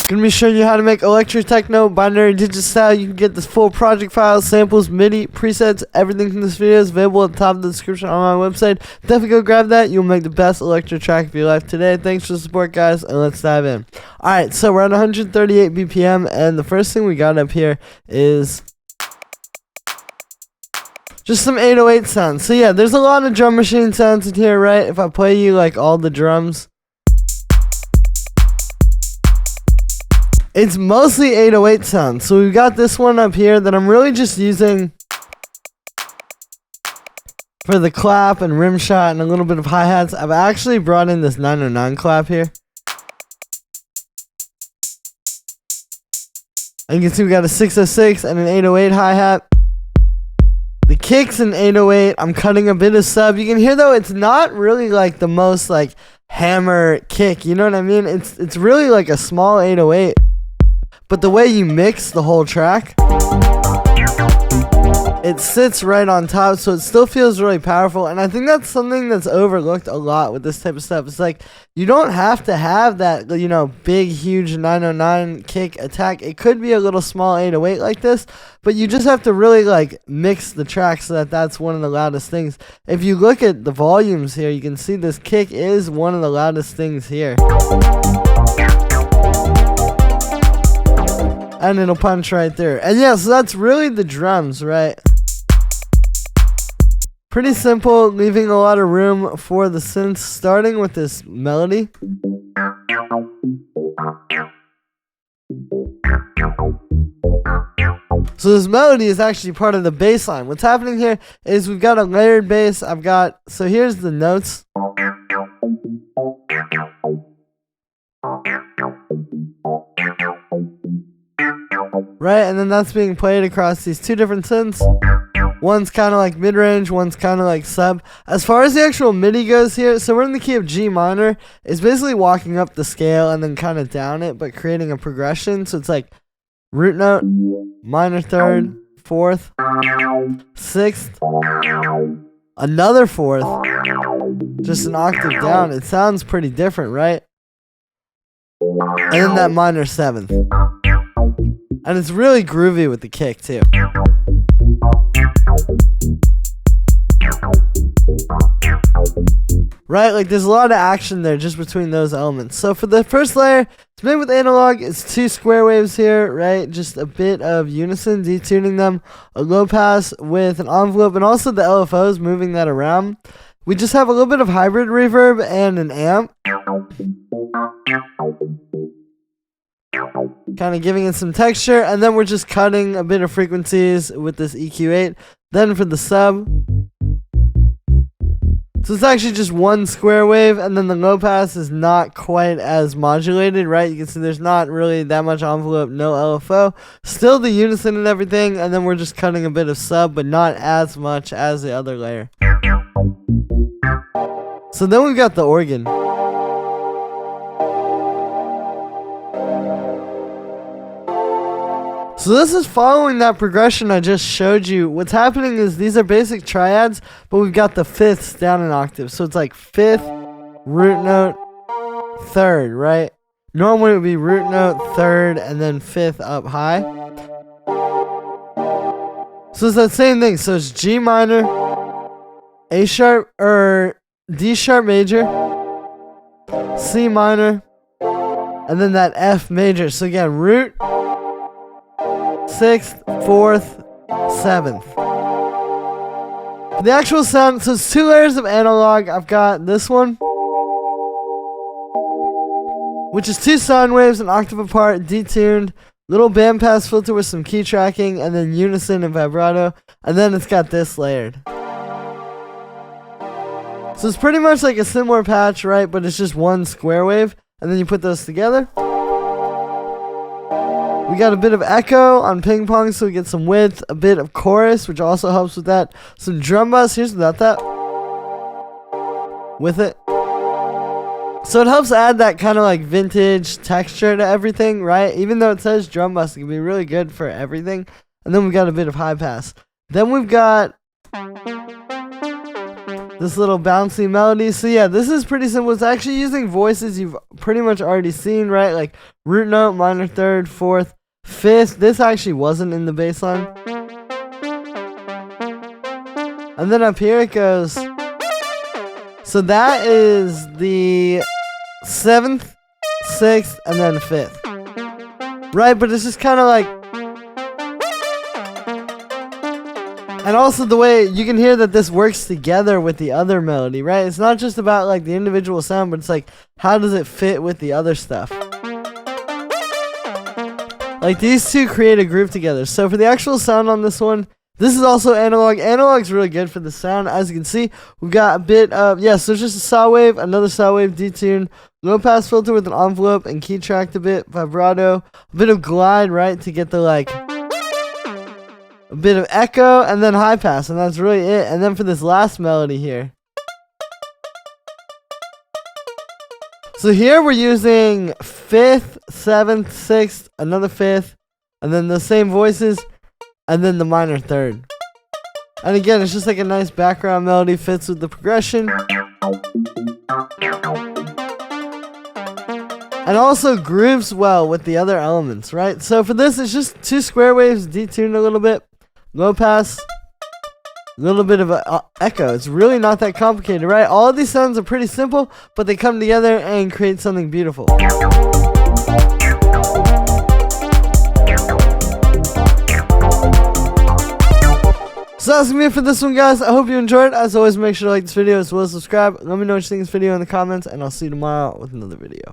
Gonna be showing you how to make electro techno binary digit style. You can get this full project file, samples, MIDI, presets, everything from this video is available at the top of the description on my website. Definitely go grab that. You'll make the best electro track of your life today. Thanks for the support, guys, and let's dive in. Alright, so we're at 138 BPM, and the first thing we got up here is just some 808 sounds. So yeah, there's a lot of drum machine sounds in here, right? If I play you like all the drums, it's mostly 808 sounds. So we've got this one up here that I'm really just using for the clap and rim shot and a little bit of hi-hats. I've actually brought in this 909 clap here. And you can see we got a 606 and an 808 hi-hat. The kick's an 808. I'm cutting a bit of sub. You can hear though it's not really like the most like hammer kick. You know what I mean? It's really like a small 808. But the way you mix the whole track, it sits right on top, so it still feels really powerful. And I think that's something that's overlooked a lot with this type of stuff. It's like, you don't have to have that, you know, big, huge 909 kick attack. It could be a little small 808 like this, but you just have to really, like, mix the track so that that's one of the loudest things. If you look at the volumes here, you can see this kick is one of the loudest things here. And it'll punch right there. And yeah, so that's really the drums, right? Pretty simple, leaving a lot of room for the synths, starting with this melody. So this melody is actually part of the bass line. What's happening here is we've got a layered bass. So here's the notes. Right, and then that's being played across these two different synths. One's kind of like mid-range, one's kind of like sub. As far as the actual MIDI goes here, so we're in the key of G minor. It's basically walking up the scale and then kind of down it, but creating a progression. So it's like root note, minor third, fourth, sixth, another fourth, just an octave down. It sounds pretty different, right? And then that minor seventh. And it's really groovy with the kick, too. Right, like there's a lot of action there just between those elements. So for the first layer, it's made with analog. It's 2 square waves here, right? Just a bit of unison, detuning them. A low pass with an envelope, and also the LFOs, moving that around. We just have a little bit of hybrid reverb and an amp. Kind of giving it some texture, and then we're just cutting a bit of frequencies with this EQ8. Then for the sub, so it's actually just 1 square wave, and then the low pass is not quite as modulated, right? You can see there's not really that much envelope, no LFO. Still the unison and everything, and then we're just cutting a bit of sub, but not as much as the other layer. So then we've got the organ. So this is following that progression I just showed you. What's happening is these are basic triads, but we've got the fifths down an octave. So it's like fifth, root note, third, right? Normally it would be root note, third, and then fifth up high. So it's that same thing. So it's G minor, A sharp, or D sharp major, C minor, and then that F major. So again, root, 6th, 4th, 7th. The actual sound, so it's 2 layers of analog. I've got this one, which is 2 sine waves, an octave apart, detuned, little bandpass filter with some key tracking, and then unison and vibrato, and then it's got this layered. So it's pretty much like a similar patch, right, but it's just 1 square wave, and then you put those together. We got a bit of echo on ping pong, so we get some width, a bit of chorus, which also helps with that. Some drum bus, here's without that. With it. So it helps add that kind of like vintage texture to everything, right? Even though it says drum bus, it can be really good for everything. And then we've got a bit of high pass. Then we've got the this little bouncy melody. So yeah, this is pretty simple. It's actually using voices you've pretty much already seen, right? Like root note, minor third, fourth, fifth. This actually wasn't in the bass line. And then up here it goes. So that is the 7th, 6th, and then 5th. Right, but it's just kind of like... And also the way you can hear that this works together with the other melody, right? It's not just about like the individual sound, but it's like, how does it fit with the other stuff? Like these two create a groove together. So for the actual sound on this one, this is also analog. Analog's really good for the sound. As you can see, we've got a bit of, so it's just a saw wave, another saw wave detune, low pass filter with an envelope and key tracked a bit, vibrato, a bit of glide, right, to get the like, a bit of echo, and then high pass, and that's really it. And then for this last melody here. So here we're using 5th, 7th, 6th, another 5th, and then the same voices, and then the minor third. And again, it's just like a nice background melody, fits with the progression. And also grooves well with the other elements, right? So for this, it's just 2 square waves, detuned a little bit, low pass, a little bit of an echo. It's really not that complicated, right? All of these sounds are pretty simple, but they come together and create something beautiful. So that's gonna be it for this one, guys. I hope you enjoyed. As always, make sure to like this video as well as subscribe. Let me know what you think of this video in the comments, and I'll see you tomorrow with another video.